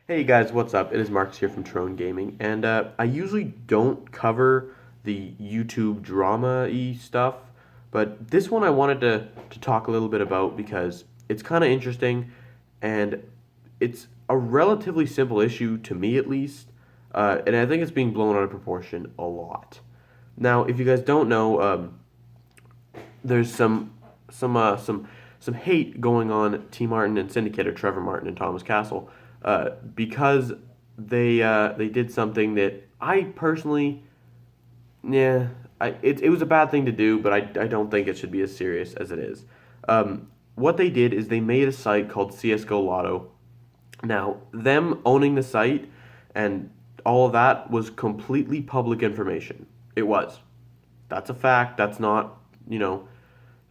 Hey guys, what's up? It is Marcus here from Trone Gaming, and I usually don't cover the YouTube drama-y stuff, but this one I wanted to talk a little bit about because it's kind of interesting, and it's a relatively simple issue to me at least, and I think it's being blown out of proportion a lot. Now, if you guys don't know, there's some hate going on tmartn and Syndicate, or Trevor Martin and Thomas Castle, because they did something that I personally, yeah, it was a bad thing to do, but I don't think it should be as serious as it is. What they did is they made a site called csgo lotto. Now, them owning the site and all of that was completely public information. It was. That's a fact. That's not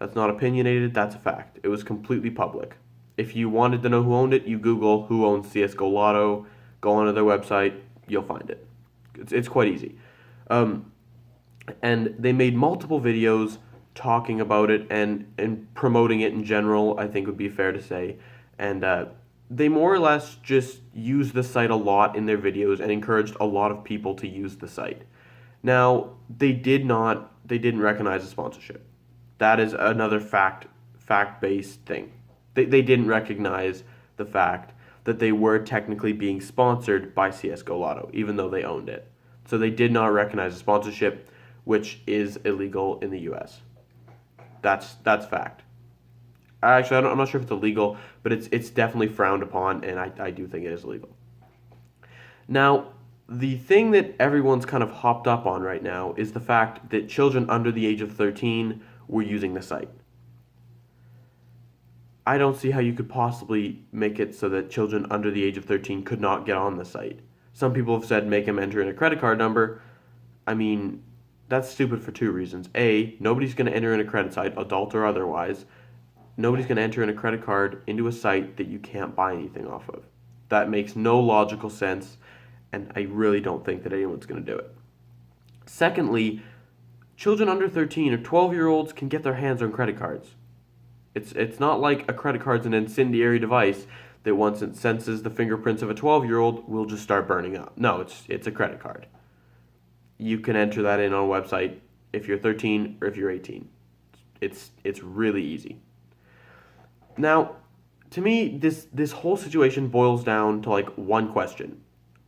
opinionated. That's a fact. It was completely public. If you wanted to know who owned it, you Google who owns CSGO Lotto, go onto their website, you'll find it. It's quite easy. And they made multiple videos talking about it and promoting it in general, I think would be fair to say. And they more or less just used the site a lot in their videos and encouraged a lot of people to use the site. Now, they didn't recognize the sponsorship. That is another fact-based thing. They didn't recognize the fact that they were technically being sponsored by CSGO Lotto, even though they owned it. So they did not recognize the sponsorship, which is illegal in the U.S. That's fact. Actually, I'm not sure if it's illegal, but it's definitely frowned upon, and I do think it is illegal. Now, the thing that everyone's kind of hopped up on right now is the fact that children under the age of 13 were using the site. I don't see how you could possibly make it so that children under the age of 13 could not get on the site. Some people have said make them enter in a credit card number. I mean, that's stupid for two reasons. A, nobody's going to enter in a credit site, adult or otherwise. Nobody's going to enter in a credit card into a site that you can't buy anything off of. That makes no logical sense, and I really don't think that anyone's going to do it. Secondly, children under 13 or 12-year-olds can get their hands on credit cards. It's not like a credit card's an incendiary device that once it senses the fingerprints of a 12-year-old will just start burning up. No, it's a credit card. You can enter that in on a website if you're 13 or if you're 18. It's really easy. Now, to me, this whole situation boils down to like one question.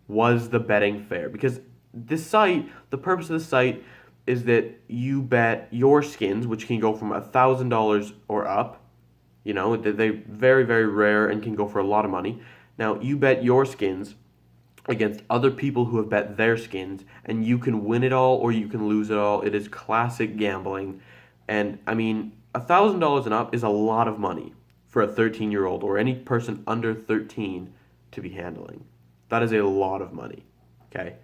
Was the betting fair? Because this site, the purpose of the site is that you bet your skins, which can go from $1,000 or up. You know, they're very, very rare and can go for a lot of money. Now, you bet your skins against other people who have bet their skins, and you can win it all or you can lose it all. It is classic gambling. And, I mean, $1,000 and up is a lot of money for a 13-year-old or any person under 13 to be handling. That is a lot of money, okay?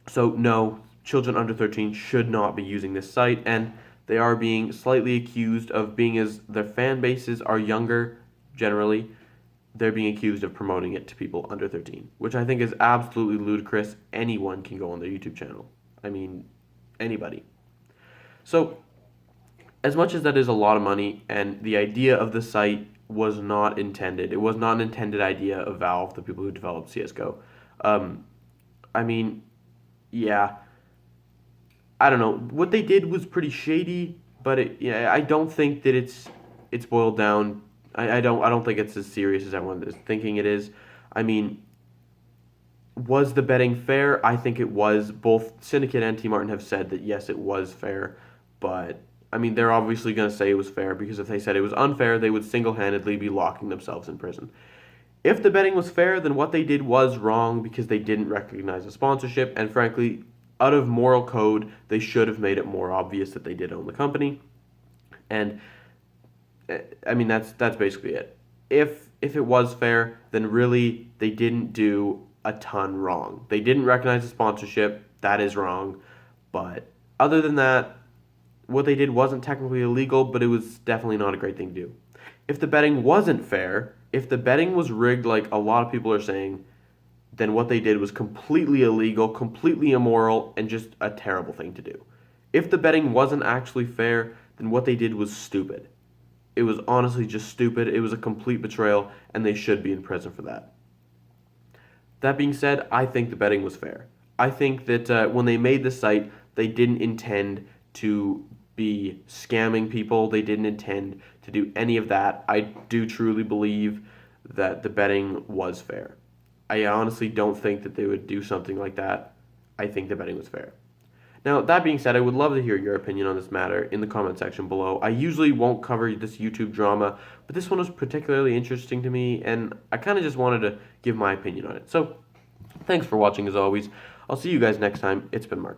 So, no, children under 13 should not be using this site, and they are being slightly accused of being, as their fan bases are younger, generally, they're being accused of promoting it to people under 13, which I think is absolutely ludicrous. Anyone can go on their YouTube channel. I mean, anybody. So, as much as that is a lot of money, and the idea of the site was not intended, it was not an intended idea of Valve, the people who developed CSGO. I mean, yeah, I don't know. What they did was pretty shady, but I don't think that it's boiled down. I don't think it's as serious as everyone is thinking it is. I mean, was the betting fair? I think it was. Both Syndicate and tmartn have said that yes, it was fair, but I mean, they're obviously going to say it was fair because if they said it was unfair, they would single-handedly be locking themselves in prison. If the betting was fair, then what they did was wrong because they didn't recognize the sponsorship, and frankly, out of moral code, they should have made it more obvious that they did own the company. And I mean, that's basically it. If it was fair, then really they didn't do a ton wrong. They didn't recognize the sponsorship. That is wrong. But other than that, what they did wasn't technically illegal, but it was definitely not a great thing to do. If the betting wasn't fair, if the betting was rigged like a lot of people are saying, then what they did was completely illegal, completely immoral, and just a terrible thing to do. If the betting wasn't actually fair, then what they did was stupid. It was honestly just stupid. It was a complete betrayal, and they should be in prison for that. That being said, I think the betting was fair. I think that when they made the site, they didn't intend to be scamming people. They didn't intend to do any of that. I do truly believe that the betting was fair. I honestly don't think that they would do something like that. I think the betting was fair. Now, that being said, I would love to hear your opinion on this matter in the comment section below. I usually won't cover this YouTube drama, but this one was particularly interesting to me, and I kind of just wanted to give my opinion on it. So, thanks for watching as always. I'll see you guys next time. It's been Marcus.